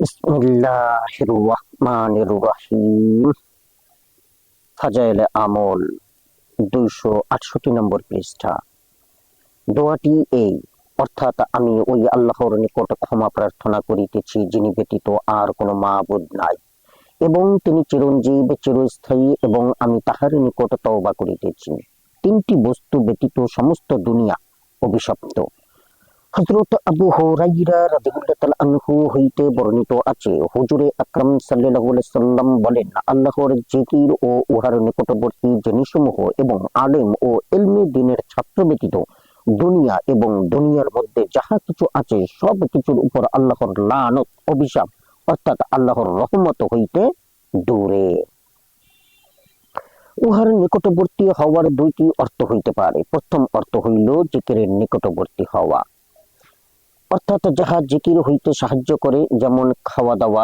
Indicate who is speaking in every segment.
Speaker 1: বিসমিল্লাহির রহমানির রহিম। ফাজাইলে আমল 268 নম্বর পৃষ্ঠা। দোয়াটি এই, অর্থাৎ আমি ওই আল্লাহর নিকট ক্ষমা প্রার্থনা করিতেছি যিনি ব্যতীত আর কোনো মাবুদ নাই এবং তিনি চিরঞ্জীব চিরস্থায়ী, এবং আমি তাহার নিকট তওবা করিতেছি তিনটি বস্তু ব্যতীত সমস্ত দুনিয়া অভিশপ্ত। হযরত আবু হুরায়রা রাদিয়াল্লাহু তাআলা আনহু হইতে বর্ণিত আছে, হুজুরে আকরাম সাল্লাল্লাহু আলাইহি সাল্লাম বলেন, আল্লাহর জিকির ও উহার নিকটবর্তী জিনিসসমূহ এবং আলেম ও ইলমে দ্বীনের ছাত্র ব্যতীত দুনিয়া এবং দুনিয়ার মধ্যে যাহা কিছু আছে সব কিছুর উপর আল্লাহর লানত অভিশাপ অর্থাৎ আল্লাহর রহমত হইতে দূরে। উহার নিকটবর্তী হওয়ার দুইটি অর্থ হইতে পারে। প্রথম অর্থ হইল জিকিরের নিকটবর্তী হওয়া, অর্থাৎ যাহা জিকির হইতে সাহায্য করে, যেমন খাওয়া দাওয়া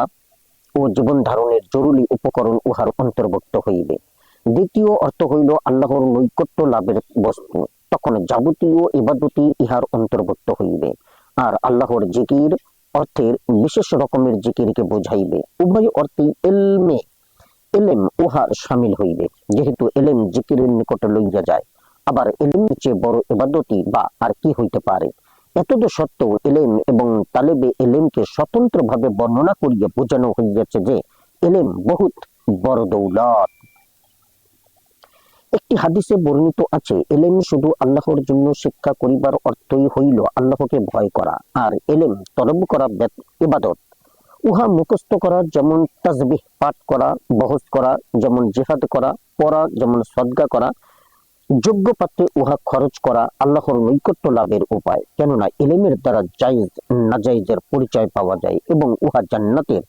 Speaker 1: ও জীবন ধারণের জরুরি উপকরণ উহার অন্তর্ভুক্ত হইবে। দ্বিতীয় অর্থ হইল আল্লাহর নৈকট্য লাভের বস্তু, তখন যাবতীয় ইবাদতই ইহার অন্তর্ভুক্ত হইবে। আর আল্লাহর জিকির অর্থের বিশেষ রকমের জিকিরকে বোঝাইবে। উভয় অর্থেই এলেম উহার শামিল হইবে, যেহেতু এলেম জিকিরের নিকট লইয়া যায়। আবার এলেমের চেয়ে বড় ইবাদতই বা আর কি হইতে পারে। এতদ সত্ত্বেও এলেম এবং তালেবে এলেমকে স্বতন্ত্রভাবে বর্ণনা করিয়া বোঝানো হইয়াছে যে এলেম বহুত বড় দৌলত। একটি হাদিসে বর্ণিত আছে, এলেম শুধু আল্লাহর জন্য শিক্ষা করিবার অর্থই হইল আল্লাহকে ভয় করা, আর এলেম তলব করা ইবাদত। উহা মুখস্থ করা যেমন তাসবিহ পাঠ করা, বহস করা যেমন জিহাদ করা, পড়া যেমন সদকা করা, যোগ্য পাত্রে উহা খরচ করা আল্লাহর নৈকট্য লাভের উপায়। কেননা ইলমের দ্বারা জায়েজ নাজায়েজের পরিচয় পাওয়া যায় এবং উহা জান্নাতের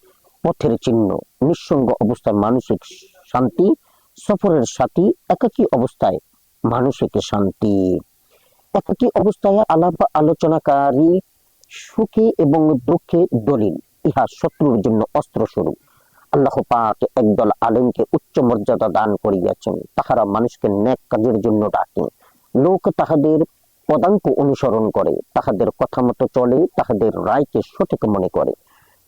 Speaker 1: পথের চিহ্ন। নিঃসঙ্গ অবস্থায় মানসিক শান্তি, সফরের সাথী, একাকী অবস্থায় মানসিক শান্তি। একাকী অবস্থায় আলাপ আলোচনাকারী সুখে এবং দুঃখে দলিল, ইহা শত্রুর জন্য অস্ত্র স্বরূপ। আল্লাহ পাক একদল আলেমকে উচ্চ মর্যাদা দান করিয়াছেন, তাহারা মানুষকে নেক কাজের জন্য ডাকে। লোক তাহাদের পদাঙ্ক অনুসরণ করে, তাহাদের কথা মতো চলে, তাহাদের রায়কে সঠিক মনে করে।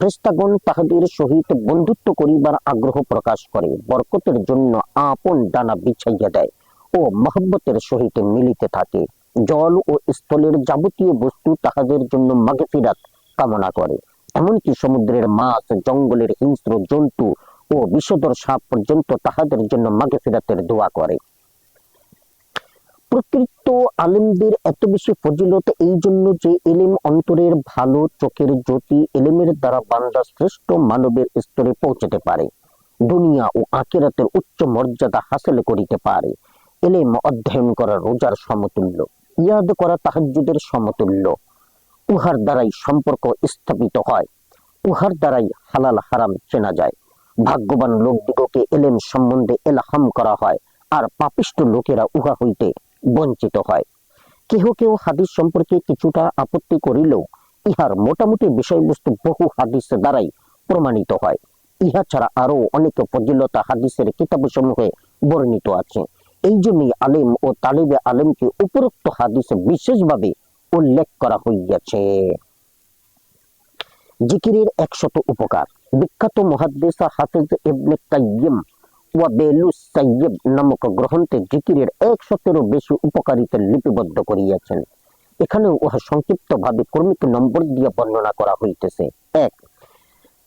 Speaker 1: ফেরেশতাগণ তাহাদের সহিত বন্ধুত্ব করিবার আগ্রহ প্রকাশ করে, বরকতের জন্য আপন ডানা বিছাইয়া দেয় ও মহব্বতের সহিত মিলিতে থাকে। জল ও স্থলের যাবতীয় বস্তু তাহাদের জন্য মাগফিরাত কামনা করে। এমনকি সমুদ্রের মাছ, জঙ্গলের হিংস্র জন্তু ও বিষধর সাপ পর্যন্ত তাহাদের জন্য মাগফিরাতের দোয়া করে। প্রকৃত আলেমদের এত বেশি ফজিলত এই জন্য যে এলেম অন্তরের ভালো চোখের জ্যোতি, এলেমের দ্বারা বান্দা শ্রেষ্ঠ মানবের স্তরে পৌঁছাতে পারে, দুনিয়া ও আখিরাতের উচ্চ মর্যাদা হাসিল করিতে পারে। এলেম অধ্যয়ন করা রোজার সমতুল্য, ইয়াদ করা তাহাজ্জুদের সমতুল্য। উহার দ্বারাই সম্পর্ক স্থাপিত হয়, উহার দ্বারাই হালাল হারাম চেনা যায়। ভাগ্যবান লোকদিগকে এলেম সম্বন্ধে এলহাম করা হয়, আর পাপিষ্ঠ লোকেরা উহা হইতে বঞ্চিত হয়। কেহ কেউ হাদিস সম্পর্কে কিছুটা আপত্তি করিলেও ইহার মোটামুটি বিষয়বস্তু বহু হাদিস দ্বারাই প্রমাণিত হয়। ইহা ছাড়া আরো অনেক ফজিলতা হাদিসের কিতাবসমূহে বর্ণিত আছে। এই জন্যই আলেম ও তালিবে আলেমকে উপরোক্ত হাদিসে বিশেষভাবে উল্লেখ করা হইয়াছে। জিকিরের 100 উপকার। বিখ্যাত মুহাদ্দিস হাফিজ ইবনে কাইয়িম ওয়াবিলুস সাইয়্যিব নামক গ্রন্থে জিকিরের 100-এরও বেশি উপকারিতা লিপিবদ্ধ করিয়াছেন। এখানে উহা সংক্ষিপ্তভাবে ক্রমিক নম্বর দিয়ে বর্ণনা করা হইতেছে। 1.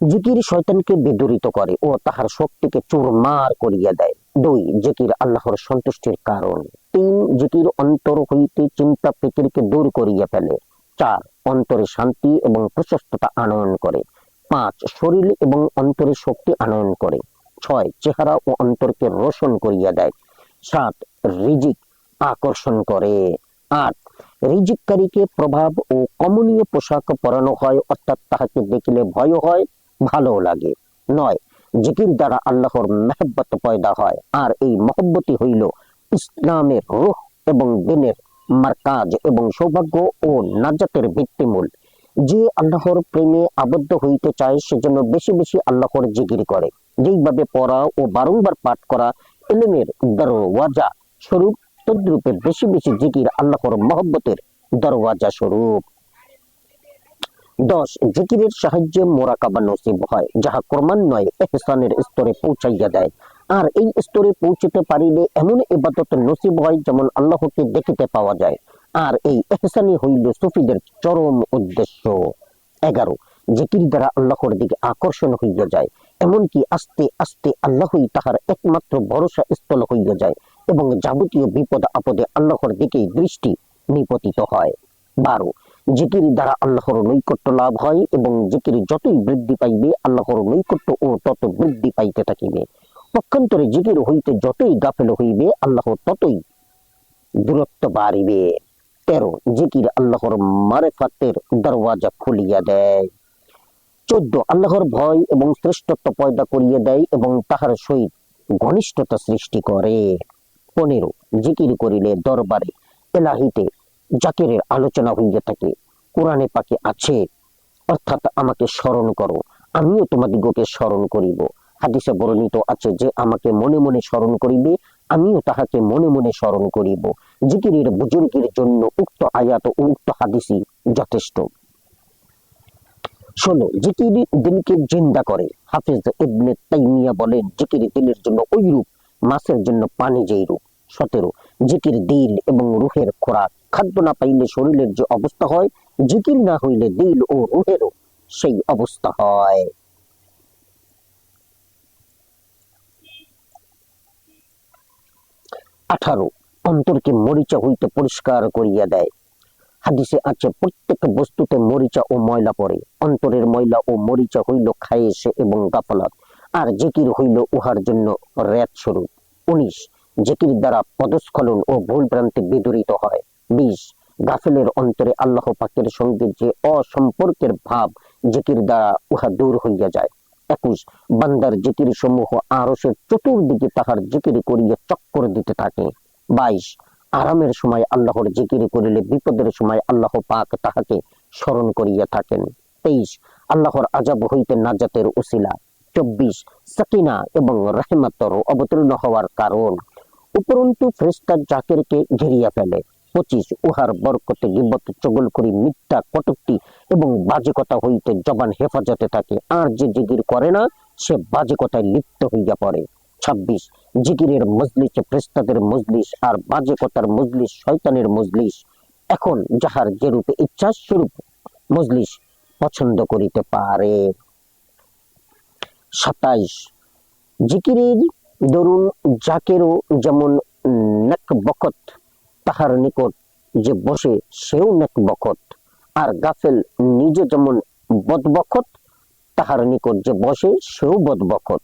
Speaker 1: জিকির শয়তানকে বিদূরিত করে ও তাহার শক্তিকে চুরমার করিয়া দেয়। 2. জিকির আল্লাহর সন্তুষ্টির কারণ। 3. জিকির অন্তর হইতে চিন্তা ফিকিরকে দূর করিয়া ফেলে। 4. অন্তরে শান্তি এবং প্রশস্ততা আনয়ন করে। 5. শরীর এবং অন্তরে শক্তি আনয়ন করে। 6. চেহারা ও অন্তরকে রোশন করিয়া দেয়। 7. রিজিক আকর্ষণ করে। 8. রিজিককারীকে প্রভাব ও কমনীয় পোশাক পরানো হয়, অর্থাৎ তাহাকে দেখিলে ভয় হয়, ভালো লাগে। 9. জিকির দ্বারা আল্লাহর মেহব্বত পয়দা হয়, আর এই মহব্বতই হইল ইসলামের রূহ এবং দিনের মারকাজ এবং সৌভাগ্য ও নাজাতের ভিত্তিমূল। যে আল্লাহর প্রেমে আবদ্ধ হইতে চায় সেজন্য বেশি বেশি আল্লাহর জিকির করে। যেইভাবে পড়া ও বারংবার পাঠ করা ইলমের দরওয়াজা স্বরূপ, তদ্রূপে বেশি বেশি জিকির আল্লাহর মহব্বতের দরওয়াজা স্বরূপ। 10 জিকিরের সাহায্যে মোরাকাবা নসিব হয়, যাহা ক্রমান্বয়ে ইহসানের স্তরে পৌঁছাইয়া দেয়। আর এই স্তরে পৌঁছতে পারিলে এমন ইবাদত নসিব হয় যেমন আল্লাহকে দেখিতে পাওয়া যায়। আর এই ইহসানই হইল সুফিদের চরম উদ্দেশ্য। 11 জিকির দ্বারা আল্লাহর দিকে আকর্ষণ হইয়া যায়, এমনকি আস্তে আস্তে আল্লাহই তাহার একমাত্র ভরসা স্থল হইয়া যায় এবং যাবতীয় বিপদ আপদে আল্লাহর দিকেই দৃষ্টি নিপতিত হয়। 12 জিকির দ্বারা আল্লাহর নৈকট্য লাভ হয় এবং জিকির যতই বৃদ্ধি পাইবে আল্লাহর নৈকট্য ও তত বৃদ্ধি পাইতে থাকিবে। পক্ষান্তরে জিকির হইতে যতই গাফেল হইবে আল্লাহ ততই দূরত্ব বাড়িবে। 13 জিকির আল্লাহর মারেফাতের দরওয়াজা খুলিয়া দেয়। 14 আল্লাহর ভয় এবং শ্রেষ্ঠত্ব পয়দা করিয়া দেয় এবং তাহার সহিত ঘনিষ্ঠতা সৃষ্টি করে। 15 জিকির করিলে দরবারে এলাহিতে জাকিরের আলোচনা হইয়া থাকে। কোরআনে পাকে আছে, অর্থাৎ আমাকে স্মরণ করো, আমিও তোমাদিগকে স্মরণ করিব। হাদিসে বর্ণিত আছে যে আমাকে মনে মনে স্মরণ করিবে, আমিও তাহাকে মনে মনে স্মরণ করিব। জিকিরের বুজুর্গের জন্য উক্ত আয়াত ও উক্ত হাদিসই যথেষ্ট। 16 জিকির দিলকে জিন্দা করে। হাফিজ ইবনে তাইমিয়া বলেন, জিকির দিলের জন্য ওইরূপ মাছের জন্য পানি যেই রূপ। 17 জিকির দিল এবং রুহের খোরাক। খাদ্য না পাইলে শরীরের যে অবস্থা হয়, জিকির না হইলে দিল ও রুহেরও সেই অবস্থা হয়। 18 অন্তরকে মরিচা হইতে পরিষ্কার করিয়া দেয়। হাদিসে আছে, প্রত্যেক বস্তুতে মরিচা ও ময়লা পড়ে, অন্তরের ময়লা ও মরিচা হইল খায়েশ এবং গাফলাত, আর জিকির হইল উহার জন্য রেত স্বরূপ। 19 জিকির দ্বারা পদস্খলন ও ভুল ভ্রান্তি বিদূরিত হয়। 20 গাফেলের অন্তরে আল্লাহ পাকের সঙ্গে যে অসম্পর্কের ভাব, জিকির দ্বারা উহা দূর হইয়া যায়। 21 বান্দার জিকির সমূহ আরশের চতুর্দিকে তাহার জিকির করিয়া চক্কর দিতে থাকে। 22 আরামের সময় আল্লাহর জিকির করিলে বিপদের সময় আল্লাহ পাক তাহাকে স্মরণ করিয়া থাকেন। 23 আল্লাহর আযাব হইতে নাজাতের উসিলা। 24 সাকিনা এবং রহমতর অবতীর্ণ হওয়ার কারণ। উপরন্তু ফেরেশতা জাকিরকে ঘিরিয়া ফেলে। 25 উহার বরকতে গীবত, চগলখড়ি, মিথ্যা, কটূক্তি এবং বাজে কথা হইতে জবান হেফাজতে থাকে, আর যে জিকির করে না সে বাজে কথায় লিপ্ত হইয়া পড়ে। 26 জিকিরের মজলিসে ফেরেশতাদের মজলিস, আর বাজে কথার মজলিস শয়তানের মজলিস। এখন যাহার যে রূপে ইচ্ছা স্বরূপ মজলিস পছন্দ করিতে পারে। 27 জিকিরের দরুন জাকেরও যেমন নেক বকত, তাহার নিকট যে বসে সেও নেক বকত, আর গাফেল নিজে যেমন বদবকত, তাহার নিকট যে বসে সেও বদবকত।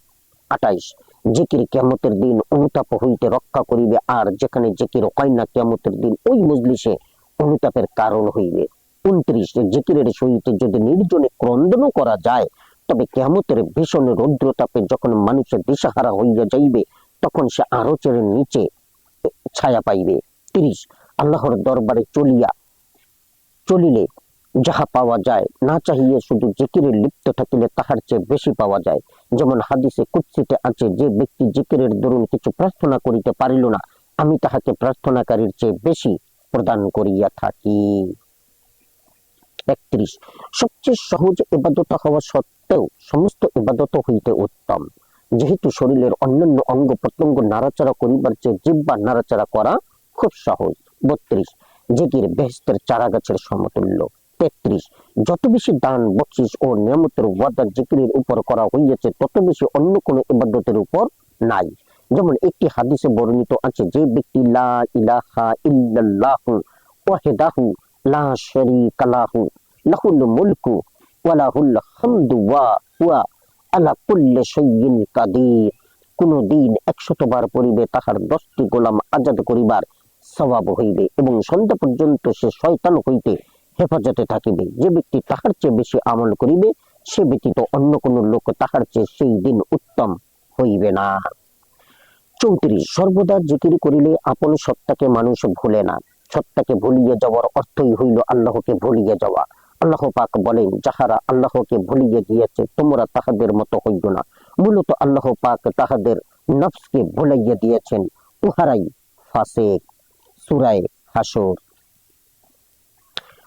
Speaker 1: 28 জিকির কিয়ামতের দিন অনুতাপ হইতে রক্ষা করিবে, আর যেখানে জিকির হয় না কিয়ামতের দিন ওই মজলিসে অনুতাপের কারণ হইবে। 29 জিকিরের সহিত যদি নির্জনে ক্রন্দনও করা যায়, তবে কিয়ামতের ভীষণ রৌদ্রতাপে যখন মানুষের দিশাহারা হইয়া যাইবে, তখন সে আরশের নিচে ছায়া পাইবে। 30 আল্লাহর দরবারে চলিলে যাহা পাওয়া যায়, না চাহিয়ে শুধু জিকিরে লিপ্ত থাকিলে তাহার চেয়ে বেশি পাওয়া যায়। যেমন হাদিসে কুদসিতে আছে, যে ব্যক্তি জিকিরের দরুন কিছু প্রার্থনা করিতে পারিল না, আমি তাহাকে প্রার্থনাকারীর চেয়ে বেশি প্রদান করিয়া থাকি। 31 সবচেয়ে সহজ ইবাদত হওয়া সত্ত্বেও সমস্ত ইবাদত হইতে উত্তম, যেহেতু শরীরের অন্যান্য অঙ্গ প্রত্যঙ্গ নাড়াচাড়া করিবার চেয়ে জিহ্বা নাড়াচাড়া করা খুব সহজ। 32 জিকির বেহেশতের চারা গাছের সমতুল্য। 33 যত বেশি দান, বকশিশ ও নিয়ামতের ওয়াদা জিকিরের উপর করা হইয়াছে, তত বেশি অন্য কোন ইবাদতের উপর নাই। যেমন একটি হাদিসে বর্ণিত আছে, যে ব্যক্তি লা ইলাহা ইল্লাল্লাহু ওয়াহদাহু লা শারীকা লাহু লাহুল মুলকু ওয়া লাহুল হামদু ওয়া হুয়া আলা কুল্লি শাইইন কাদির, কোন দিন 100 বার পড়িবে, তাহার 10টি গোলাম আজাদ করিবার সওয়াব হইবে এবং সন্ধ্যা পর্যন্ত সে শয়তান হইতে হেফাজতে থাকিবে। যে ব্যক্তি তাহার চেয়ে বেশি আমল করিবে, সে ব্যতীত অন্য কোন লোক তাহার চেয়ে সেই দিন উত্তম হইবে না। 34 সর্বদা জিকির করিলে আপন সত্তাকে মানুষ ভুলে না। সত্তাকে ভুলিয়ে যাওয়ার অর্থই হইল আল্লাহকে ভুলিয়ে যাওয়া। আল্লাহ পাক বলেন, যাহারা আল্লাহকে ভুলিয়ে গিয়েছে তোমরা তাহাদের মতো হইও না। মূলত আল্লাহ পাক তাহাদের নফসকে ভুলাইয়া দিয়েছেন, উহারাই ফাসিক। সূরা হাসর।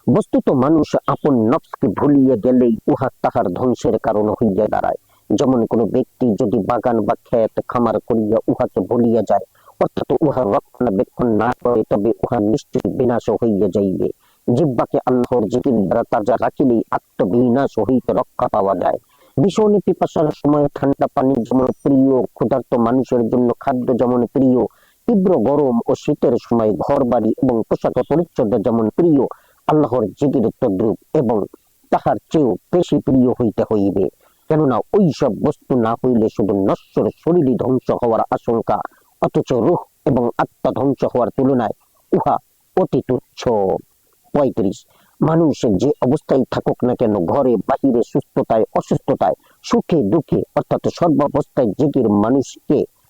Speaker 1: বস্তুত মানুষ আপন নফসকে ভুলিয়ে গেলেই উহা তাহার ধ্বংসের কারণ হইয়া দাঁড়ায়। যেমন কোন ব্যক্তি যদি বাগান বা ক্ষেত খামার করিয়া উহাকে ভুলিয়া যায়, অর্থাৎ উহার রক্ষণাবেক্ষণ না করে, তবে উহা নিশ্চয়ই বিনাশ হইয়া যাইবে। জিহ্বাকে আল্লাহর জিকির দ্বারা তাজা রাখিলেই আত্মবিনাশ হইতে রক্ষা পাওয়া যায়। ভীষণ পিপাসার সময় ঠান্ডা পানি যেমন প্রিয়, ক্ষুধার্ত মানুষের জন্য খাদ্য যেমন প্রিয়, তীব্র গরম ও শীতের সময় ঘর বাড়ি এবং পোশাক পরিচ্ছদ যেমন প্রিয়, আল্লাহর জিকির তদ্রূপ এবং তাহার চেয়েও বেশি প্রিয় হইতে হইবে। কেননা ওই সব বস্তু না হইলে শুধু নশ্বর শরীরই ধ্বংস হওয়ার আশঙ্কা, অথচ রূহ এবং আত্মা ধ্বংস হওয়ার তুলনায় উহা অতি তুচ্ছ। 35, মানুষ যে অবস্থায় থাকুক না কেন, ঘরে বাহিরে, সুস্থতায় অসুস্থতায়, সুখে দুঃখে, অর্থাৎ সর্বাবস্থায় জিকির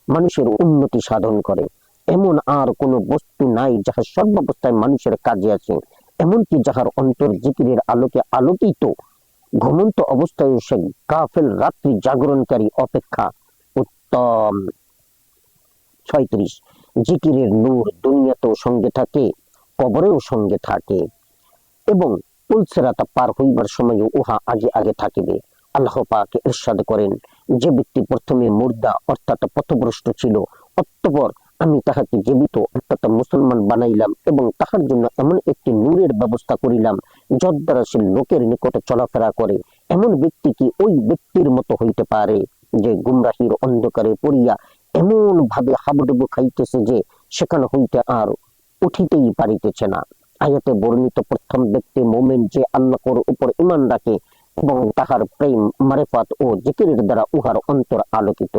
Speaker 1: মানুষের উন্নতি সাধন করে। এমন আর কোন বস্তু নাই যাহা সর্বাবস্থায় মানুষের কাজে আছে, এমনকি যাহার অন্তর জিকিরের আলোকে আলোকিত। ঘুমন্ত অবস্থায় সে গাফেল রাত্রি জাগরণকারী অপেক্ষা উত্তম। 36, জিকিরের নূর দুনিয়াতেও সঙ্গে থাকে, কবরেও সঙ্গে থাকে এবং পুলসেরাতা পার হইবার সময়ও উহা আগে আগে থাকিবে। আল্লাহ পাক ইরশাদ করেন, যে ব্যক্তি প্রথমে মুর্দা অর্থাৎ পথভ্রষ্ট ছিল, অতঃপর আমি তাহাকে জীবিত অর্থাৎ মুসলমান বানাইলাম এবং তাহার জন্য এমন একটি নূরের ব্যবস্থা করিলাম যার দ্বারা সে লোকের নিকটে চলাফেরা করে, এমন ব্যক্তি কি ওই ব্যক্তির মতো হইতে পারে যে গুমরাহির অন্ধকারে পড়িয়া এমন ভাবে হাবুডুবু খাইতেছে যে সেখানে হইতে আর উঠিতেই পারিতেছে না। আয়াতে বর্ণিত প্রথম ব্যক্তি মুমিন, যে আল্লাহর উপর ঈমান রাখে এবং তাহার প্রেম, মারিফাত ও জিকিরের দ্বারা উহার অন্তর আলোকিত।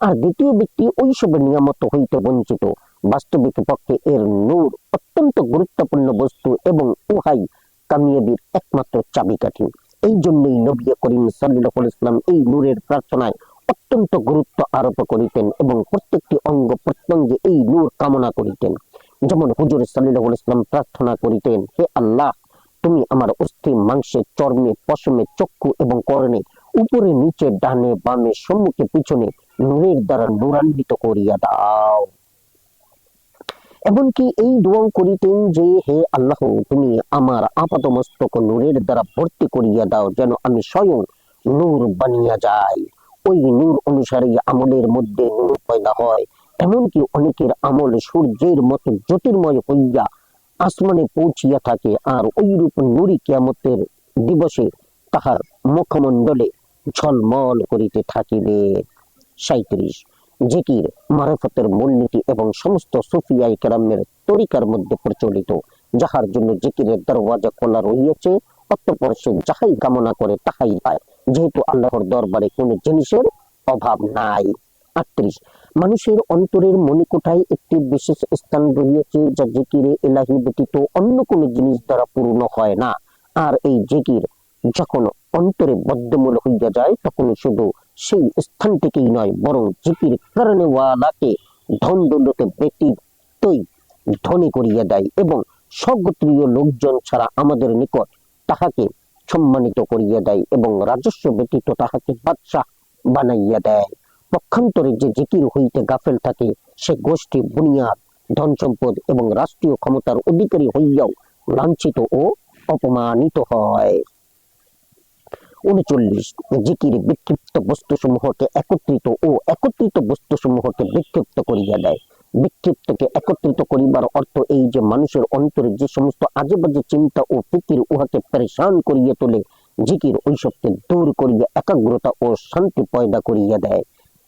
Speaker 1: আর দ্বিতীয় ব্যক্তি ওইসব নিয়ামত হইতে বঞ্চিত। বাস্তবিক পক্ষে এর নূর অত্যন্ত গুরুত্বপূর্ণ বস্তু এবং উহাই কামিয়াবির একমাত্র চাবিকাঠি। এই জন্যই নবী করিম সাল্লাল্লাহু আলাইহি ওয়াসাল্লাম এই নূরের প্রার্থনায় অত্যন্ত গুরুত্ব আরোপ করিতেন এবং প্রত্যেকটি অঙ্গ প্রত্যঙ্গে এই নূর কামনা করিতেন। যেমন হুজুর সাল্লাল্লাহু আলাইহি ওয়াসাল্লাম প্রার্থনা করিতেন, হে আল্লাহ, তুমি আমার অস্থি, মাংসে, চর্মে, পশমে, চক্ষু এবং কর্ণে, উপরে নিচে, ডানে বামে, সম্মুখে পিছনে নূরের দ্বারা নূরান্বিত করিয়া দাও। এমনকি এই দোয়া করিতেন যে, হে আল্লাহ, তুমি আমার আপাতমস্তক নূরের দ্বারা ভর্তি করিয়া দাও, যেন আমি স্বয়ং নূর বানিয়া যাই। ওই নূর অনুসারে আমলের মধ্যে নূর পয়দা হয়। এমনকি অনেকের আমল সূর্যের মতো জ্যোতির্ময় হইয়া আসমানে পৌঁছিয়া থাকে, আর ওইরূপ নূরই কিয়ামতের দিবসে তাহার মুখমণ্ডলে ঝলমল করিতে থাকিবে। 37, জিকির মারিফতের মূলনীতি এবং সমস্ত সুফিয়ায়ে কেরামের তরিকার মধ্যে প্রচলিত, যাহার জন্য জিকিরের দরওয়াজা খোলা রহিয়াছে, অতঃপর সে যাহাই কামনা করে তাহাই পায়, যেহেতু আল্লাহর দরবারে কোনো জিনিসের অভাব নাই। 38, মানুষের অন্তরের মণিকোঠায় একটি বিশেষ স্থান রহিয়াছে যা জিকিরে ইলাহি ব্যতীত অন্য কোনো জিনিস দ্বারা পূর্ণ হয় না। আর এই জিকির যখন অন্তরে বদ্ধমূল হইয়া যায়, তখন শুধু সেই স্থানটিকেই নয়, বরং জিকির কারণে ওয়ালাকে ধন দৌলতে ব্যতীতই ধনী করিয়া দেয় এবং স্বগোত্রীয় লোকজন ছাড়া আমাদের নিকট তাহাকে সম্মানিত করিয়া দেয় এবং রাজস্ব ব্যতীত তাহাকে বাদশাহ বানাইয়া দেয়। পক্ষান্তরে যে জিকির হইতে গাফেল থাকে, সে গোষ্ঠী বুনিয়াদ, ধন সম্পদ এবং রাষ্ট্রীয় ক্ষমতার অধিকারী হইয়াও লাঞ্ছিত ও অপমানিত হয়। 39, জিকির বিক্ষিপ্ত বস্তুসমূহকে একত্রিত ও একত্রিত বস্তুসমূহকে বিক্ষিপ্ত করিয়া দেয়। বিক্ষিপ্তকে একত্রিত করিবার অর্থ এই যে মানুষের অন্তরে যে সমস্ত আজে বাজে চিন্তা ও ফিকির উহাকে পরেশান করিয়া তোলে, জিকির ওইসবকে দূর করিয়া একাগ্রতা ও শান্তি পয়দা করিয়া দেয়।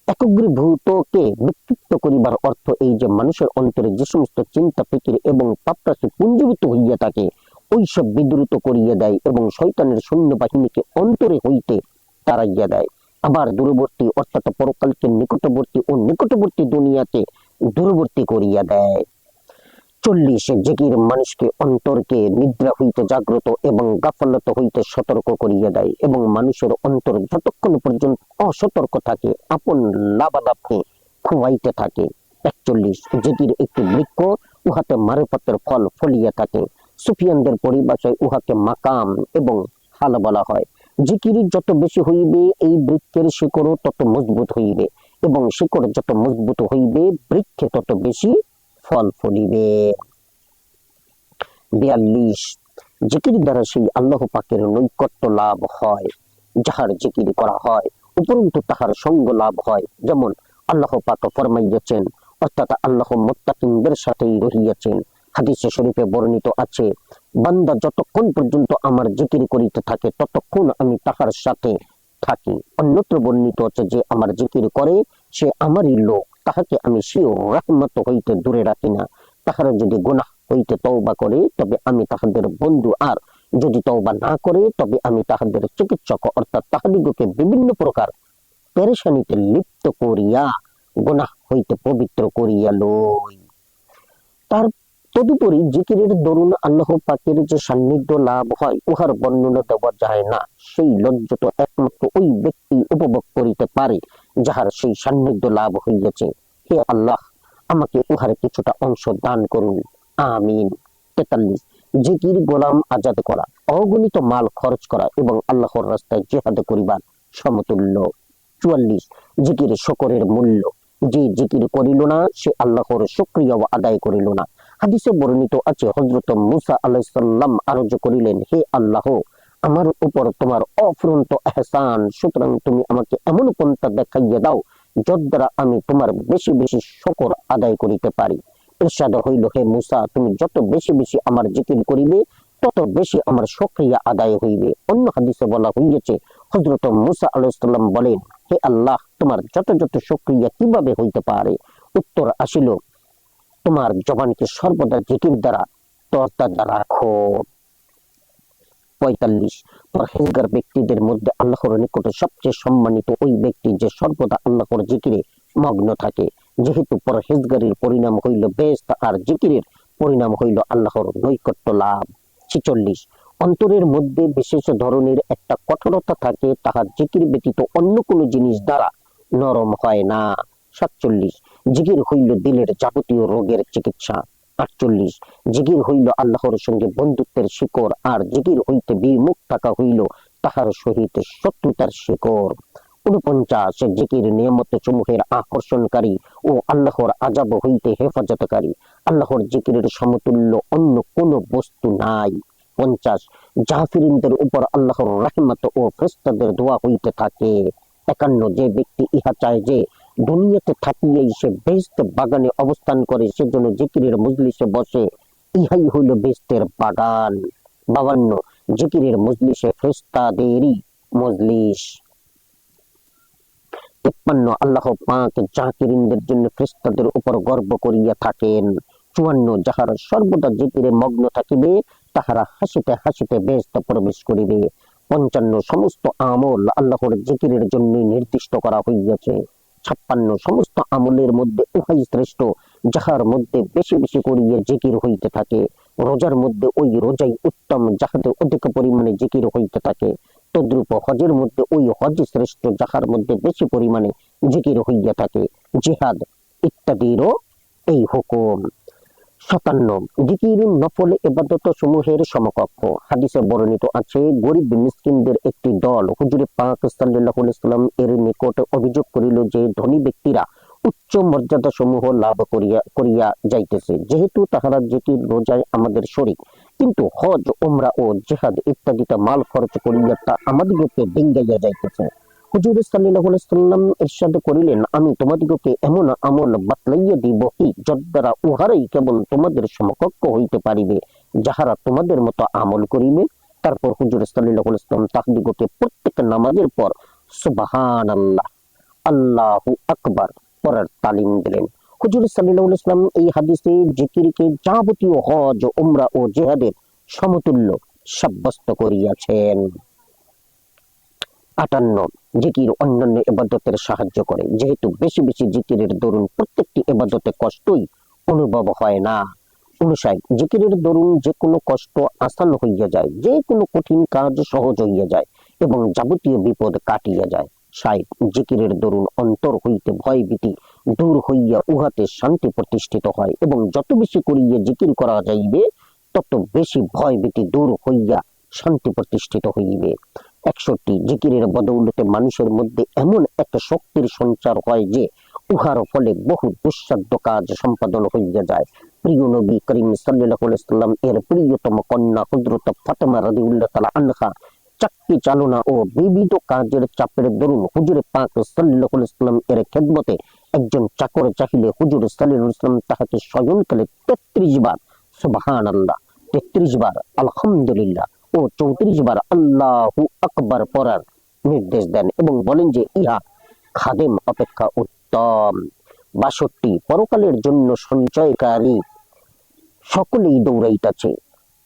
Speaker 1: একগ্রীভূতকে বিক্ষিপ্ত করিবার অর্থ এই যে মানুষের অন্তরে যে সমস্ত চিন্তা ফিকির এবং পাপরাশি পুঞ্জীভূত হইয়া থাকে, ওইসব বিদ্রুত করিয়া দেয় এবং শয়তানের সৈন্য বাহিনীকে অন্তরে হইতে তাড়াইয়া দেয়। আবার দূরবর্তী অর্থাৎ পরকালকে নিকটবর্তী ও নিকটবর্তী দুনিয়াকে দূরবর্তী করিয়া দেয়। 40, জিকির মানুষকে অন্তরকে নিদ্রা হইতে জাগ্রত এবং গাফলত হইতে সতর্ক করিয়া দেয় এবং মানুষের অন্তর যতক্ষণ পর্যন্ত অসতর্ক থাকে আপন লাভালাভে খুয়াইতে থাকে। 41, জিকির একটি বৃক্ষ, উহাতে মারিফতের ফল ফলিয়া থাকে। সুফিয়ানদের পরিভাষায় উহাকে মাকাম এবং হাল বলা হয়। জিকির যত বেশি হইবে, এই বৃক্ষের শিকড়ও তত মজবুত হইবে এবং শিকড় যত মজবুত হইবে, বৃক্ষে তত বেশি ফল ফলিবে। 42, জিকির দ্বারা সেই আল্লাহ পাকের নৈকট্য লাভ হয়। যাহার জিকির করা হয় উপরন্তু তাহার সঙ্গ লাভ হয়, যেমন আল্লাহ পাক ফরমাইয়াছেন, অর্থাৎ আল্লাহ মুত্তাকিনদের সাথেই রহিয়াছেন। হাদিসে শরীফে বর্ণিত আছে, বান্দা যতক্ষণ পর্যন্ত আমার জিকির করিতে থাকে ততক্ষণ আমি তাহার সাথে থাকি। অন্যত্র বর্ণিত আছে যে আমার জিকির করে সে আমারই লোক, তাহাকে আমি সেও রহমত হইতে দূরে রাখি না। তাহারা যদি গুনাহ হইতে তওবা করে তবে আমি তাহাদের বন্ধু, আর যদি তওবা না করে তবে আমি তাহাদের চিকিৎসক, অর্থাৎ তাহাদিগকে বিভিন্ন প্রকার পেরেশানিতে লিপ্ত করিয়া গুনাহ হইতে পবিত্র করিয়া লই। তার তদুপরি জিকিরের দরুন আল্লাহ পাকের যে সান্নিধ্য লাভ হয় উহার বর্ণনা দেওয়া যায় না। সেই লজ্জা তো একমাত্র ওই ব্যক্তি উপভোগ করিতে পারে যাহার সেই সান্নিধ্য লাভ হইয়াছে। হে আল্লাহ, আমাকে উহার কিছুটা অংশ দান করুন, আমিন। 43, জিকির গোলাম আজাদ করা, অগণিত মাল খরচ করা এবং আল্লাহর রাস্তায় জিহাদ করিবার সমতুল্য। 44, জিকির শকরের মূল্য, যে জিকির করিল না সে আল্লাহর শুকরিয়াও আদায় করিল না। হাদিসে বর্ণিত আছে, হযরত মূসা আলাইহিস সালাম আরজ করিলেন, হে আল্লাহ, আমার উপর তোমার অফুরন্ত ইহসান, সুতরাং তুমি আমাকে এমন পন্থা দেখাইয়া দাও যদ্বারা আমি তোমার বেশি বেশি শুকর আদায় করিতে পারি। ইরশাদ হইল, হে মূসা, তুমি যত বেশি বেশি আমার জিকির করিবে তত বেশি আমার শুকরিয়া আদায় হইবে। অন্য হাদিসে বলা হইয়াছে, হযরত মূসা আলাইহিস সালাম বলেন, হে আল্লাহ, তোমার যত যত শুকরিয়া কিভাবে হইতে পারে? উত্তর আসিল, তোমার জবানকে সর্বদা জিকির দ্বারা তরতাজা রাখো। 45, পরহেজগার ব্যক্তিদের মধ্যে আল্লাহর নিকটে সবচেয়ে সম্মানিত ওই ব্যক্তি যে সর্বদা আল্লাহর জিকিরে মগ্ন থাকে, যেহেতু পরহেজগারির পরিণাম হইল বেহেশত আর জিকিরের পরিণাম হইল আল্লাহর নৈকট্য লাভ। 46, অন্তরের মধ্যে বিশেষ ধরনের একটা কঠোরতা থাকে, তাহার জিকির ব্যতীত অন্য কোনো জিনিস দ্বারা নরম হয় না। 47, জিকির হইল দিলের যাবতীয় রোগের চিকিৎসা। 48, জিকির হইল আল্লাহর সঙ্গে বন্ধুত্বের শিকড়, আর জিকির হইতে বিমুখ থাকা হইল তাহার সহিত শত্রুতার শিকড়। 49, জিকির নিয়ামত সমূহের আকর্ষণকারী ও আল্লাহর আযাব হইতে হেফাজতকারী। আল্লাহর জিকিরের সমতুল্য অন্য কোন বস্তু নাই। 50, জাফিরিনদের উপর আল্লাহর রহমত ও ফেরেশতাদের দোয়া হইতে থাকে। 51, যে ব্যক্তি ইহা চায় যে দুনিয়াতে থাকিয়েই সে বেহেশত বাগানে অবস্থান করে, সেজন্য জিকিরের মজলিসে বসে, ইহাই হইল বেহেশতের বাগান। 52, জিকিরের মজলিসে ফেরেশতাদেরই মজলিস। 53, আল্লাহ পাক জাকিরিনদের জন্য ফেরেশতাদের উপর গর্ব করিয়া থাকেন। 54, যাহারা সর্বদা জিকিরে মগ্ন থাকিবে তাহারা হাসিতে হাসিতে বেহেশতে প্রবেশ করিবে। 55, সমস্ত আমল আল্লাহর জিকিরের জন্য নির্দিষ্ট করা হইয়াছে। 56, সমস্ত আমলের মধ্যে উহাই শ্রেষ্ঠ যাহার মধ্যে বেশি বেশি করিয়া জিকির হইতে থাকে। রোজার মধ্যে ওই রোজাই উত্তম যাহাতে অধিক পরিমাণে জিকির হইতে থাকে। তদ্রূপ হজের মধ্যে ওই হজ শ্রেষ্ঠ যাহার মধ্যে বেশি পরিমাণে জিকির হইয়া থাকে। জিহাদ ইত্যাদিরও এই হুকুম। 57, জিকির নফল ইবাদত সমূহের সমকক্ষ। হাদিসে বর্ণিত আছে, গরিব মিসকিনদের একটি দল হুজুর পাক সাল্লাল্লাহু আলাইহি ওয়াসাল্লাম এর নিকট অভিযোগ করিল যে ধনী ব্যক্তিরা উচ্চ মর্যাদা সমূহ লাভ করিয়া যাইতেছে, যেহেতু তাহারা জিকির রোজায় আমাদের শরীক, কিন্তু হজ, উমরা ও জিহাদ ইত্যাদিতে মাল খরচ করিয়া তা আমাদিগকে ডিঙ্গাইয়া যাইতেছে। হুজুর সাল্লাল্লাহু আলাইহি ওয়াসাল্লাম ইরশাদ করিলেন, আমি তোমাদিগকে এমন আমল বাতলাইয়া দিব কি যদ্বারা উহারাই কেবল তোমাদের সমকক্ষ হইতে পারিবে যাহারা তোমাদের মতো আমল করিবে। তারপর হুজুর সাল্লাল্লাহু আলাইহি ওয়াসাল্লাম তাহাদিগকে প্রত্যেক নামাজের পর সুবহানাল্লাহ, আল্লাহু আকবার পড়ার তালিম দিলেন। হুজুর সাল্লাল্লাহু আলাইহি ওয়াসাল্লাম এই হাদিসে জিকিরকে যাবতীয় হজ, উমরা ও জিহাদের সমতুল্য সাব্যস্ত করিয়াছেন। 58, জিকির অন্যান্য ইবাদতের সাহায্য করে, যেহেতু বেশি বেশি জিকিরের দরুন প্রত্যেকটি ইবাদতে কষ্টই অনুভব হয় না। 59, জিকিরের দরুন যে কোনো কষ্ট আসান হইয়া যায়, যে কোনো কঠিন কাজ সহজ হইয়া যায় এবং যাবতীয় বিপদ কাটিয়া যায়। 60, জিকিরের দরুন অন্তর হইতে ভয় ভীতি দূর হইয়া উহাতে শান্তি প্রতিষ্ঠিত হয় এবং যত বেশি করিয়া জিকির করা যাইবে তত বেশি ভয় ভীতি দূর হইয়া শান্তি প্রতিষ্ঠিত হইবে। 61, জিকিরের বদৌলতে মানুষের মধ্যে এমন একটা শক্তির সঞ্চার হয় যে উহার ফলে বহু দুঃসাধ্য কাজ সম্পাদন হইয়া যায়। প্রিয় নবী করিম সাল্লাল্লাহু আলাইহি সাল্লাম এর প্রিয়তম কন্যা হযরত ফাতেমা রাদিয়াল্লাহু তাআলা আনহা চাকরি চালনা ও বিবিধ কাজের চাপের দরুন হুজুর পাক সাল্লাল্লাহু আলাইহি সাল্লাম এর খেদমতে একজন চাকর চাহিলে হুজুর সাল্লাল্লাহু আলাইহি সাল্লাম তাহাকে শয়নকালে 33 বার সুবহানাল্লাহ, 33 বার আলহামদুলিল্লাহ ও 34 বার আল্লাহু আকবার পড়ার নির্দেশ দেন এবং বলেন যে ইহা খাদেম অপেক্ষা উত্তম। 62 পরকালের জন্য সঞ্চয়কারী সকলেই দৌড়াইতেছে,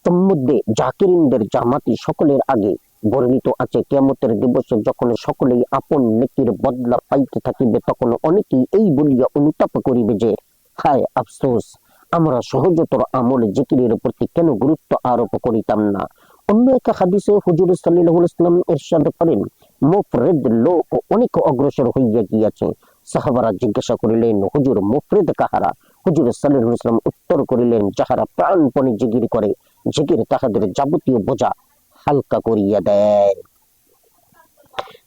Speaker 1: তন্মধ্যে জাকিরিনদের জামাতি সকলের আগে। বর্ণিত আছে কিয়ামতের দিবসে যখন সকলেই আপন নেকির বদলা পাইতে থাকিবে তখন অনেকেই এই বলিয়া অনুতাপ করিবে যে হায় আফসোস, আমরা সহজতর আমল জিকিরের প্রতি কেন গুরুত্ব আরোপ করিতাম না। অন্য এক হাদিসে হুজুর সাল্লাল্লাহু আলাইহি ওয়াসাল্লাম ইরশাদ করেন মুফরিদ লোক অনেক অগ্রসর হইয়া গিয়াছে। সাহাবারা জিজ্ঞাসা করিলেন হুজুর মুফরিদ কাহারা? হুজুর সাল্লাল্লাহু আলাইহি ওয়াসাল্লাম উত্তর করিলেন যাহারা প্রাণপণে জিকির করে, জিকির তাহাদের যাবতীয় বোঝা হালকা করিয়া দেয়।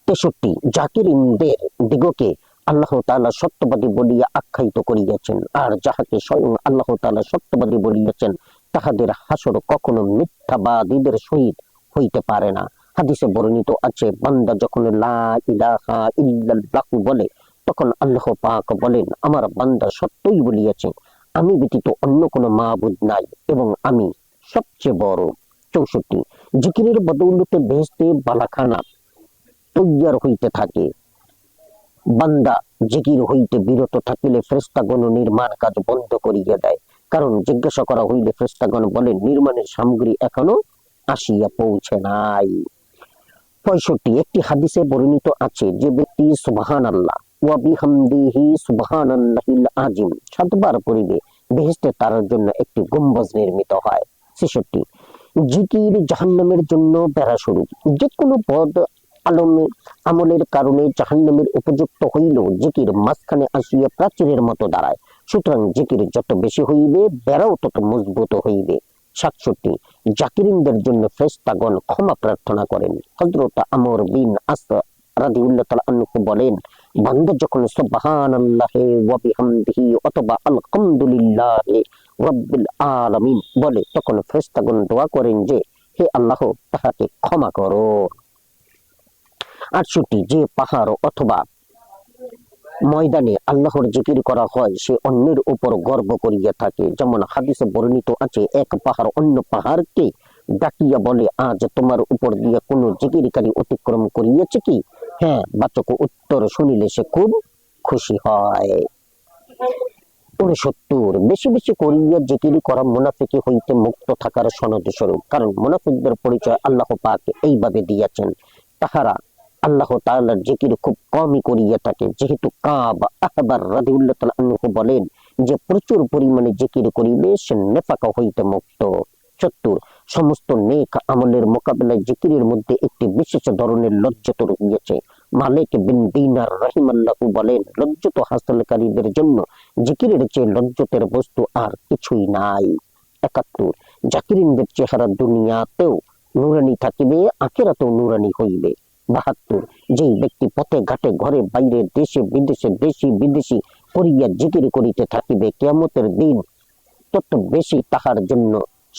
Speaker 1: 63 জাকিরিনদের দিগকে আল্লাহ তাআলা সত্যবাদী বলিয়া আখ্যায়িত করিয়াছেন, আর যাহাকে স্বয়ং আল্লাহ তাআলা সত্যবাদী বলিয়াছেন তাহাদের হাসর কখনো মিথ্যাবাদীদের সহিত হইতে পারে না। হাদিসে বর্ণিত আছে বান্দা যখন লা ইলাহা ইল্লাল্লাহু বলে তখন আল্লাহ পাক বলেন আমার বান্দা সত্যই বলিয়াছে, আমি ব্যতীত অন্য কোনো মাবুদ নাই এবং আমি সবচেয়ে বড়। 64 জিকিরের বদৌলতে বেহেশতে বালাখানা তৈয়ার হইতে থাকে। বান্দা জিকির হইতে বিরত থাকিলে ফেরেশতাগণ নির্মাণ কাজ বন্ধ করিয়া দেয়, কারণ জিজ্ঞাসা করা হইলে ফেরেশতাগণ বলেন নির্মাণের সামগ্রী এখনো আসিয়া পৌঁছে নাই। 65 একটি হাদিসে বর্ণিত আছে যে ব্যক্তি সুবহানাল্লাহ ওয়া বিহামদিহি সুবহানাল্লাহিল আযীম 7 বার পড়িবে বেহেশতে তার জন্য একটি গম্বুজ নির্মিত হয়। 66 জিকির জাহান্নামের জন্য বেড়াস্বরূপ। যে কোনো পদ আমলের কারণে জাহান্নামের উপযুক্ত হইলেও জিকির মাঝখানে আসিয়া প্রাচীরের মতো দাঁড়ায়। সুতরাং জিকির যত বেশি হইবে বেড়াও তত মজবুত হইবে। 67 জাকিরিনদের জন্য ফেরেশতাগণ ক্ষমা প্রার্থনা করেন। হযরত আমর বিন আস রাদিয়াল্লাহু তাআলা আনহু বলেন বান্দা যখন সুবহানাল্লাহি ওয়া বিহামদিহি অথবা আলহামদুলিল্লাহি রাব্বিল আলামিন বলে তখন ফেরেশতাগণ দোয়া করেন যে হে আল্লাহ তাহাকে ক্ষমা করো। 68 যে পাহাড় অথবা ময়দানে আল্লাহর জিকির করা হয় সে অন্যের উপর গর্ব করিয়া থাকে। যেমন হাদিসে বর্ণিত আছে এক পাহাড় অন্য পাহাড়কে ডাকিয়া বলে আজ তোমার উপর দিয়ে কোন জিকিরকারী অতিক্রম করিয়াছে কি? হ্যাঁ, বাচক উত্তর শুনিলে সে খুব খুশি হয়। 69 বেশি বেশি করিয়া জিকির করা মুনাফিকি হইতে মুক্ত থাকার সনদ স্বরূপ, কারণ মুনাফিকদের পরিচয় আল্লাহ পাক এইভাবে দিয়েছেন তাহারা আল্লাহ তাআলার জিকির খুব কমই করিয়া থাকে। যেহেতু কাব আহবার রাদিয়াল্লাহু তাআলা আনহু বলেন যে প্রচুর পরিমাণে জিকির করিবে সে নেফাক হইতে মুক্ত। 70 সমস্ত নেক আমলের মোকাবেলায় জিকিরের মধ্যে একটি বিশেষ ধরনের লজ্জত রহিয়াছে। মালিক বিন দিনার রাহিমাল্লাহু বলেন লজ্জত হাসিলকারীদের জন্য জিকিরের চেয়ে লজ্জতের বস্তু আর কিছুই নাই। 71 জাকিরিনদের চেহারা দুনিয়াতেও নুরানি থাকিবে আখিরাতেও নুরানি হইবে। 72 যেই ব্যক্তি পথে ঘাটে ঘরে বাইরে দেশে বিদেশে দেশি বিদেশি করিয়া জিকির করিতে থাকিবে কিয়ামতের দিন তত বেশি তাহার জন্য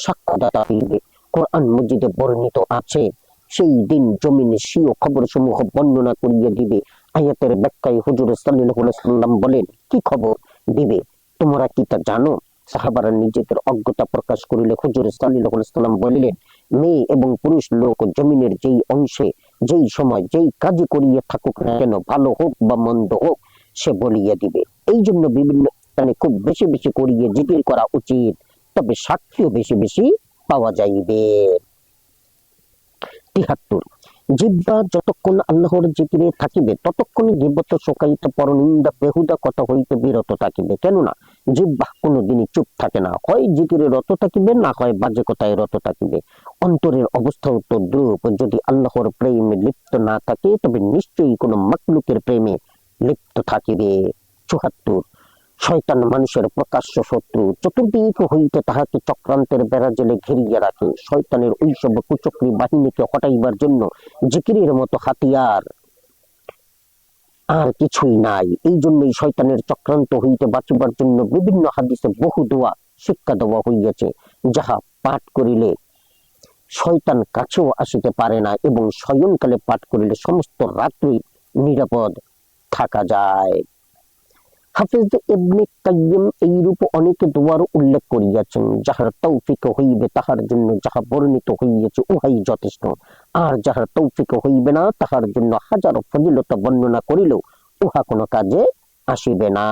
Speaker 1: সাক্ষ্যদাতা হইবে। কোরআন মজিদে বর্ণিত আছে সেই দিন জমিনে স্বীয় খবর সমূহ বর্ণনা করিয়া দিবে। আয়াতের ব্যাখ্যায় হুজুর সাল্লাল্লাহু আলাইহি ওয়াসাল্লাম বলেন কি খবর দিবে তোমরা কি তা জানো? সাহাবারা নিজেদের অজ্ঞতা প্রকাশ করিলে হুজুর সাল্লাল্লাহু আলাইহি ওয়াসাল্লাম বলিলেন মেয়ে এবং পুরুষ লোক জমিনের যেই অংশে যেই সময় যেই কাজ করিয়া থাকুক না কেন ভালো হোক বা মন্দ হোক সে বলিয়া দিবে। এই জন্য বিভিন্ন স্থানে খুব বেশি বেশি করিয়া জিকির করা উচিত, তবে সাক্ষীও বেশি বেশি পাওয়া যাইবে। 73 জিহ্বা যতক্ষণ আল্লাহর জিকিরে থাকিবে ততক্ষণই গীবত শোকায়িত পরনিন্দা বেহুদা কথা হইতে বিরত থাকিবে। কেননা জিহ্বা কোনোদিনই চুপ থাকে না, হয় জিকিরে রত থাকিবে না হয় বাজে কথায় রত থাকিবে। অন্তরের অবস্থাও তো দ্রুপ, যদি আল্লাহর প্রেমে লিপ্ত না থাকে তবে নিশ্চয়ই কোনো মাকলুকের প্রেমে লিপ্ত থাকিবে। 74 শয়তান মানুষের প্রকাশ্য শত্রু, চতুর্দিক হইতে তাহাকে চক্রান্তের বেড়া জেলে ঘিরিয়া রাখে। শয়তানের ওইসব কুচক্রী বাহিনীকে হটাইবার জন্য জিকিরের মতো হাতিয়ার আর কিছুই নাই। এই জন্যই শয়তানের চক্রান্ত হইতে বাঁচিবার জন্য বিভিন্ন হাদিসে বহু দোয়া শিক্ষা দেওয়া হইয়াছে, যাহা পাঠ করিলে শয়তান কাছেও আসিতে পারে না এবং শয়নকালে পাঠ করিলে সমস্ত রাত্রি নিরাপদ থাকা যায়। হাফেজ ইবনে কাইয়্যিম এইরূপ অনেক দোয়ার উল্লেখ করিয়াছেন, যাহার তৌফিক হইবে তাহার জন্য যাহা বর্ণিত হইয়াছে উহাই যথেষ্ট, আর যাহার তৌফিক হইবে না তাহার জন্য হাজার ফজিলত বর্ণনা করিলেও উহা কোনো কাজে আসিবে না।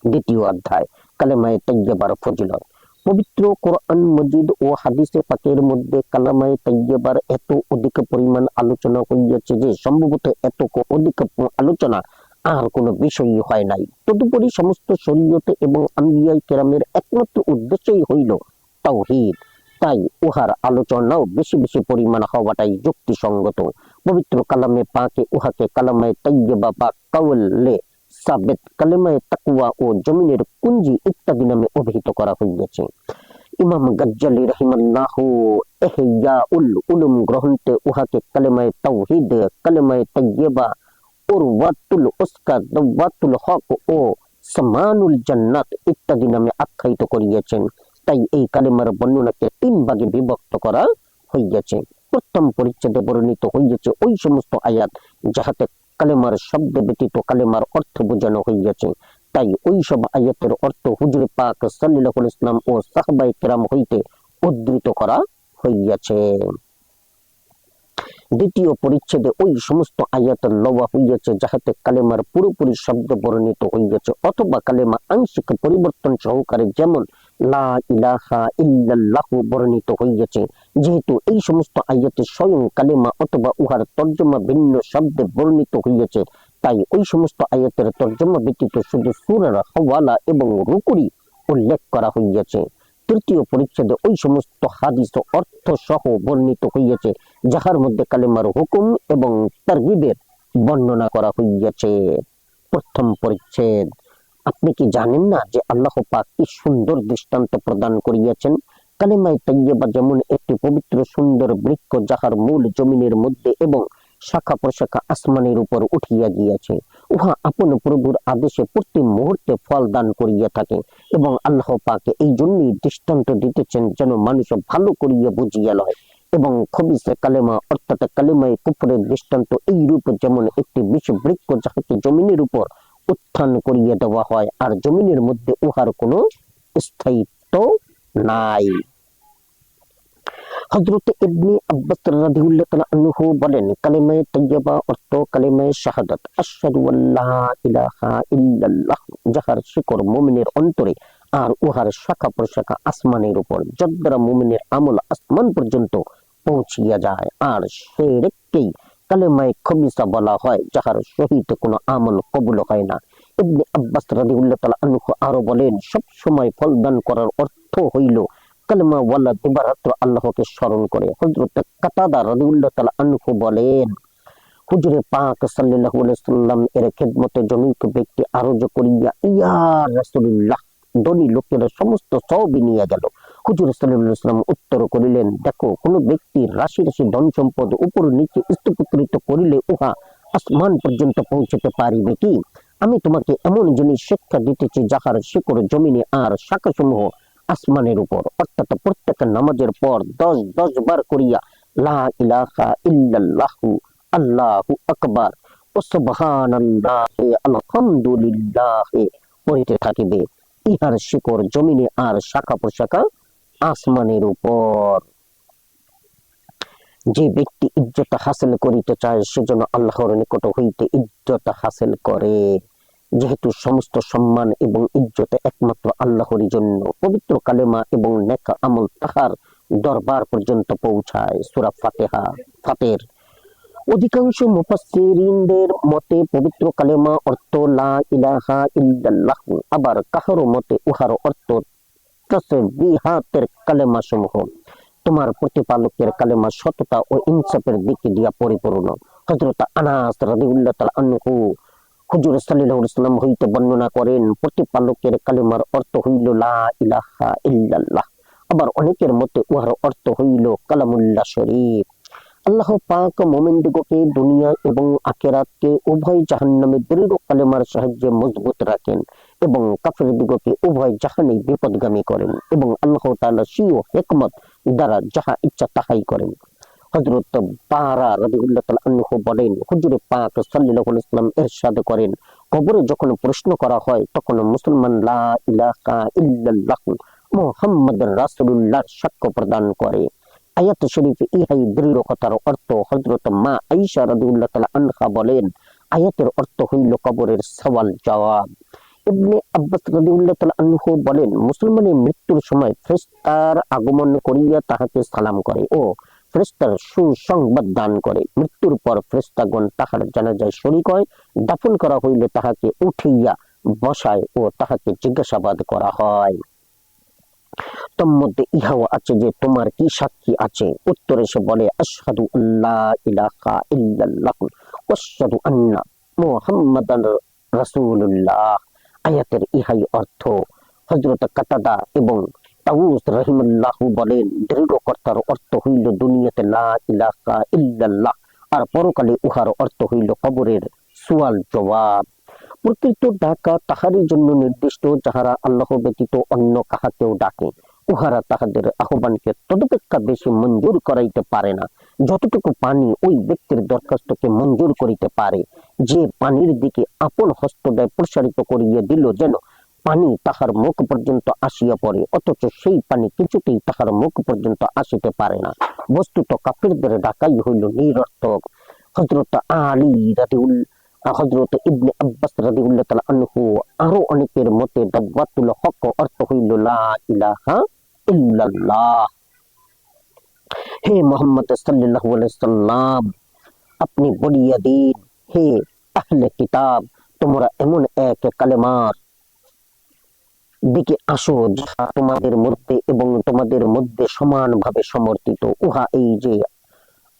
Speaker 1: দ্বিতীয় অধ্যায়, কালেমায়ে তাইয়্যিবার ফজিলত। পবিত্র কোরআন মজিদ ও হাদিসে পাকের মধ্যে কালেমায়ে তাইয়্যিবার এত অধিক পরিমাণ আলোচনা হইয়াছে যে সম্ভবত এত অধিক আলোচনা আর কোনো বিষয়ই হয় নাই। তদুপরি সমস্ত শরীয়তে এবং আম্বিয়া কেরামের একমাত্র উদ্দেশ্যই হইল তাওহীদ, তাই উহার আলোচনাও বেশি বেশি পরিমাণ হওয়াটাই যুক্তিসঙ্গত। পবিত্র কালামে পাকে উহাকে কালেমায়ে তাইয়্যিবা বা কাউলে সাবেত, কালেমায়ে তাকওয়া ও জমিনের কুঞ্জি ইত্যাদি নামে অভিহিত করা হইয়াছে। ইমাম গাজ্জালি রাহিমাহুল্লাহ ইহইয়াউল উলুম গ্রন্থে উহাকে কালেমায়ে তাওহীদ, কালেমায়ে তাইয়্যিবা, উরওয়াতুল উসকা, দাওয়াতুল হক ও সামানুল জান্নাত ইত্যাদি নামে আখ্যায়িত করিয়াছেন। তাই এই কালেমার বর্ণনাকে 3 ভাগে বিভক্ত করা হইয়াছে। প্রথম পরিচ্ছেদে বর্ণিত হইয়াছে ওই সমস্ত আয়াত যাহাতে কালেমার শব্দ ব্যতীত কালেমার অর্থ বোঝানো হইয়াছে, তাই ওই সব আয়াতের অর্থ হুজুর পাক সাল্লাল্লাহু আলাইহি ওয়াসাল্লাম ও সাহাবায়ে কেরাম হইতে উদ্ধৃত করা হইয়াছে। দ্বিতীয় পরিচ্ছেদে ওই সমস্ত আয়াত লওয়া হইয়াছে যাহাতে কালেমার পুরোপুরি শব্দ বর্ণিত হইয়াছে অথবা কালেমা আংশিক পরিবর্তন সহকারে, যেমন লা ইলাহা ইল্লাল্লাহু বর্ণিত হইয়াছে। যেহেতু এই সমস্ত আয়াতে স্বয়ং কালেমা অথবা উহার তর্জমা ভিন্ন শব্দে বর্ণিত হইয়াছে, তাই ওই সমস্ত আয়াতের তর্জমা ব্যতীত শুধু সূরার হাওয়ালা এবং রুকুরি উল্লেখ করা হইয়াছে। তৃতীয় পরিচ্ছেদে ওই সমস্ত হাদিস অর্থ সহ বর্ণিত হইয়াছে যাহার মধ্যে কালেমার হুকুম এবং তারগিবের বর্ণনা করা হইয়াছে। প্রথম পরিচ্ছেদ, আপনি কি জানেন না যে আল্লাহ পাক কি সুন্দর দৃষ্টান্ত প্রদান করিয়াছেন? কালেমায়ে তাইয়্যিবা যেমন একটি পবিত্র সুন্দর বৃক্ষ যাহার মূল জমিনের মধ্যে এবং শাখা প্রশাখা আসমানের উপর উঠিয়া গিয়াছে, উহা আপন প্রভুর আদেশে প্রতি মুহূর্তে ফল দান করিয়া থাকে এবং আল্লাহ পাকে এই জন্যই দৃষ্টান্ত দিতেছেন যেন মানুষ ভালো করিয়া বুঝিয়া লয়। এবং খবিসে কালেমা অর্থাৎ কালেমায়ে কুফরের দৃষ্টান্ত এই রূপ, যেমন একটি বিষ বৃক্ষ যাহাকে জমিনের উপর উত্থান করিয়া দেওয়া হয় আর জমিনের মধ্যে উহার কোনো স্থায়িত্ব নাই। হযরত ইবনে আব্বাস রাদিয়াল্লাহু তাআলা আনহু বলেন, কালেমায়ে তাইয়্যিবা অর্থ কালেমায়ে শাহাদাত, আশহাদু আল্লা ইলাহা ইল্লাল্লাহ, যাহার শিকড় মুমিনের অন্তরে আর উহার শাখা প্রশাখা আসমানের উপর, যদ্বারা মুমিনের আমল আসমান পর্যন্ত পৌঁছিয়া যায়। আর শিরককেই কালেমায়ে খবিসা বলা হয়, যাহার সহিত কোনো আমল কবুল হয় না। ইবনে আব্বাস রাদিয়াল্লাহু তাআলা আনহু আরো বলেন, সব সময় ফল দান করার অর্থ হইল কালেমা ওয়ালা দিবারাত্র আল্লাহকে স্মরণ করে। হযরত কাতাদা রাদিয়াল্লাহু তাআলা আনহু বলেন, হুজুরে পাক সাল্লাল্লাহু আলাইহি সাল্লাম এর খেদমতে জনৈক ব্যক্তি আরজ করিয়া, ইয়া রাসূলুল্লাহ, ধনী লোকেরা সমস্ত সওয়াবই নিয়ে গেল। হুজুর সাল্লাল্লাহু আলাইহি সাল্লাম উত্তর করিলেন, দেখো, কোন ব্যক্তি রাশি রাশি ধন সম্পদ উপর নিচে স্তূপীকৃত করিলে উহা আসমান পর্যন্ত পৌঁছতে পারিবে কি? আমি তোমাকে এমন জিনিস শিক্ষা দিতেছি যাহার শিকড় জমিনে আর শাখাসমূহ আসমানের উপর। অর্থাৎ প্রত্যেক নামাজের পর 10 বার করিয়া লা ইলাহা ইল্লাল্লাহু আল্লাহু আকবার ও সুবহানাল্লাহি আলহামদুলিল্লাহি পড়িতে থাকিবে। ইহার শিকড় জমিনে আর শাখা প্রশাখা আসমানের উপর। যে ব্যক্তি ইজ্জত হাসিল করিতে চায় সেজন্য আল্লাহর নিকট হইতে ইজ্জত হাসিল করে। যেহেতু সমস্ত সম্মান এবং ইজ্জত একমাত্র আল্লাহরই জন্য, পবিত্র কালেমা এবং নেক আমল তাহার দরবার পর্যন্ত পৌঁছায়। সূরা ফাতির। অধিকাংশ মুফাসসিরিনদের মতে পবিত্র কালেমা অর্থ লা ইলাহা ইল্লাল্লাহ, আবার কাহারো মতে উহার অর্থ তাসবিহাতের কালেমা সমূহ। তোমার প্রতিপালকের কালেমা সততা ও ইনসাফের দিকে দিয়া পরিপূর্ণ। হযরত আনাস রাদিয়াল্লাহু তাআলা আনহু হুজুর সাল্লাল্লাহু আলাইহি ওয়াসাল্লাম হইতে বর্ণনা করেন, প্রতিপালকের কালেমার অর্থ হইল লা ইলাহা ইল্লাল্লাহ। আবার অনেকের মতে উহার অর্থ হইল কালামুল্লাহ শরীফ। আল্লাহ পাক মুমিনদিগকে দুনিয়া এবং আখিরাতকে উভয় জাহান্নামে দৃঢ় কালেমার সাহায্যে মজবুত রাখেন এবং কাফের দিগকে উভয় জাহানেই বিপদগামী করেন এবং আল্লাহ তাআলা স্বীয় হিকমত দ্বারা যাহা ইচ্ছা তাহাই করেন। হযরত বারা রাদিয়াল্লাহু তাআলা আনহু বলেন, হুজুরে পাক সাল্লাল্লাহু আলাইহি ওয়াসাল্লাম ইরশাদ করেন, কবরে যখন প্রশ্ন করা হয় তখন মুসলমান লা ইলাহা ইল্লাল্লাহ মুহাম্মাদুর রাসূলুল্লাহর সাক্ষ্য প্রদান করে। আয়াত শরীফে ইহাই দৃঢ় কথার অর্থ। হযরত মা আয়েশা রাদিয়াল্লাহু তাআলা আনহা বলেন, আয়াতের অর্থ হইল কবরের সওয়াল জবাব। ইবনে আব্বাস রাদিয়াল্লাহু তাআলা আনহু বলেন, মুসলমানের মৃত্যুর সময় ফেরেশতার আগমন করিয়া তাহাকে সালাম করে ও ফেরেশতার সুসংবাদ দান করে। মৃত্যুর পর ফেরেশতাগণ তাহার জানাজায় শরীক হয়। দাফন করা হইলে তাহাকে উঠিয়া বসায় ও তাহাকে জিজ্ঞাসাবাদ করা হয়। তন্মধ্যে ইহাও আছে যে তোমার কি সাক্ষী আছে? উত্তরে সে বলে, আশহাদু আল্লা ইলাহা ইল্লাল্লাহ ওয়া আশহাদু আন্না মুহাম্মাদান রাসূলুল্লাহ। আয়াতের ইহাই অর্থ। হযরত কাতাদা এবং তাউস রাহিমাহুল্লাহ বলেন, দৃঢ় কর্তার অর্থ হইল দুনিয়াতে লা ইলাহা ইল্লাল্লাহ আর পরকালে উহার অর্থ হইল কবরের সুয়াল জবাব। প্রকৃত ডাকা তাহারই জন্য নির্দিষ্ট যাহারা আল্লাহ ব্যতীত অন্য কাহাকেও ডাকে। উহারা তাহাদের আহ্বানকে তদপেক্ষা বেশি মঞ্জুর করাইতে পারে না যতটুকু পানি ওই ব্যক্তির দরখাস্তকে মঞ্জুর করিতে পারে। যে পানির দিকে আপন হস্তদ্বয় প্রসারিত করিয়া দিল যেন পানি তাহার মুখ পর্যন্ত আসিয়া পড়ে, অথচ সেই পানি কিছুতেই তাহার মুখ পর্যন্ত আসিতে পারে না। বস্তুত কাফিরদের ডাকাই হইল নিরর্থক। হযরত আলী হযরত ইবনে আব্বাস রাদিয়াল্লাহু তাআলা আনহু আরো অনেকের মতে দাওয়াতুল হক অর্থ হইল লা ইলাহা ইল্লাল্লাহ। হে মুহাম্মদ সাল্লাল্লাহু আলাইহি সাল্লাম, আপনি বলিয়া দিন, হে আহলে কিতাব, তোমরা এমন এক কালেমার দিকে আসো যাহা তোমাদের মধ্যে এবং তোমাদের মধ্যে সমানভাবে সমর্থিত। উহা এই যে,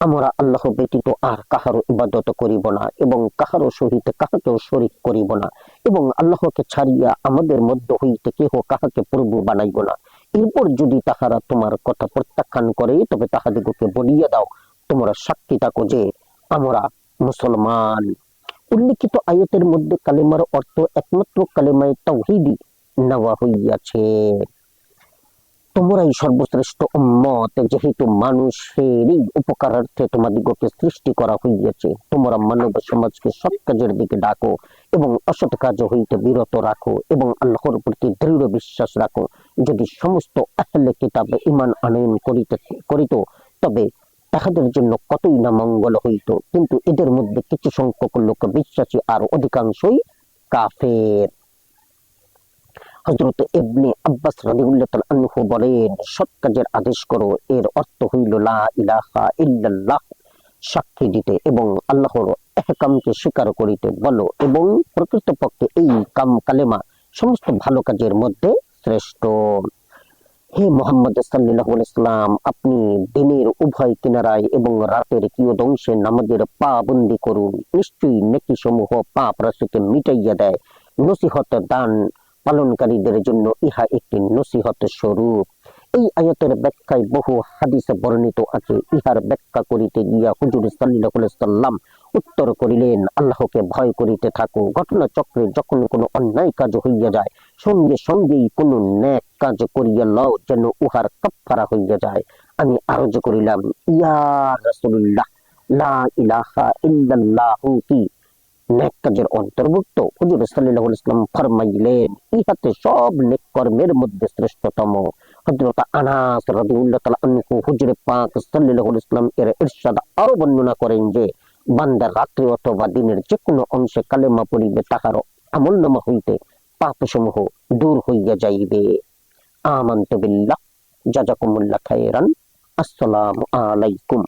Speaker 1: আমরা আল্লাহ ব্যতীত আর কাহারও ইবাদত করিব না এবং কাহারও সহিত কাহাকেও শরীক করিব না এবং আল্লাহকে ছাড়িয়া আমাদের মধ্য হইতে কেহ কাহাকে প্রভু বানাইব না। এরপর যদি তাহারা তোমার কথা প্রত্যাখ্যান করে তবে তাহাদিগকে বলিয়া দাও, তোমরা সাক্ষী থাকো যে আমরা মুসলমান। উল্লিখিত আয়াতের মধ্যে কালেমার অর্থ একমাত্র কালেমায়ে তাওহীদই নেওয়া হইয়াছে। তোমরাই সর্বশ্রেষ্ঠ উম্মত, যেহেতু মানুষেরই উপকারার্থে তোমাদিগকে সৃষ্টি করা হইয়াছে। তোমরা মানব সমাজকে সৎ কাজের দিকে ডাকো এবং অসৎ কাজ হইতে বিরত রাখো এবং আল্লাহর প্রতি দৃঢ় বিশ্বাস রাখো। যদি সমস্ত আহলে কিতাব ঈমান আনয়ন করিত তবে তাহাদের জন্য কতই না মঙ্গল হইত, কিন্তু এদের মধ্যে কিছু সংখ্যক লোক বিশ্বাসী আর অধিকাংশই কাফের। হযরত ইবনে আব্বাস রাদিয়াল্লাহু তাআলা আনহু বলেন, সৎ কাজের আদেশ করো, এর অর্থ হইল লা ইলাহা ইল্লাল্লাহ সাক্ষী দিতে এবং আল্লাহর এহকামকে স্বীকার করিতে বলো এবং প্রকৃতপক্ষে এই কালেমা সমস্ত ভালো কাজের মধ্যে শ্রেষ্ঠ। হে মুহাম্মদ সাল্লাল্লাহু আলাইহি সাল্লাম, আপনি দিনের উভয় কিনারায় এবং রাতের কিয়দংশে নামাজের পাবন্দি করুন। নিশ্চয়ই নেকি সমূহ পাপ রাশিকে মিটাইয়া দেয়। নসিহত দান পালনকারীদের জন্য ইহা একটি নসিহত স্বরূপ। এই আয়াতের ব্যাখ্যায় বহু হাদিসে বর্ণিত আছে। ইহার ব্যাখ্যা করিতে গিয়া হুজুর সাল্লাল্লাহু আলাইহি সাল্লাম উত্তর করিলেন, আল্লাহকে ভয় করিতে থাকো। ঘটনা চক্রে যখন কোনো অন্যায় কাজ হইয়া যায় সঙ্গে সঙ্গেই কোনো নেক কাজ করিয়া লও যেন উহার কাফফারা হইয়া যায়। আমি আরজ করিলাম, ইয়া রাসূলুল্লাহ, লা ইলাহা ইল্লাল্লাহু কি নেক কাজের অন্তর্ভুক্ত? হুজুর সাল্লাল্লাহু আলাইহি ওয়াসাল্লাম ফরমাইলেন, ইহাতে সব নেক কর্মের মধ্যে শ্রেষ্ঠতম। হযরত আনাস রাদিয়াল্লাহু তাআলা আনহু হুজুর পাক সাল্লাল্লাহু আলাইহি ওয়াসাল্লাম এর ইরশাদ আরো বর্ণনা করেন যে, বান্দা রাত্রি অথবা দিনের যে কোনো অংশে কালেমা পড়িবে তাহার আমলনামা হইতে পাপসমূহ দূর হইয়া যাইবে। আমানতু বিল্লাহ। জাযাকুমুল্লাহ খায়রান। আসসালামু আলাইকুম।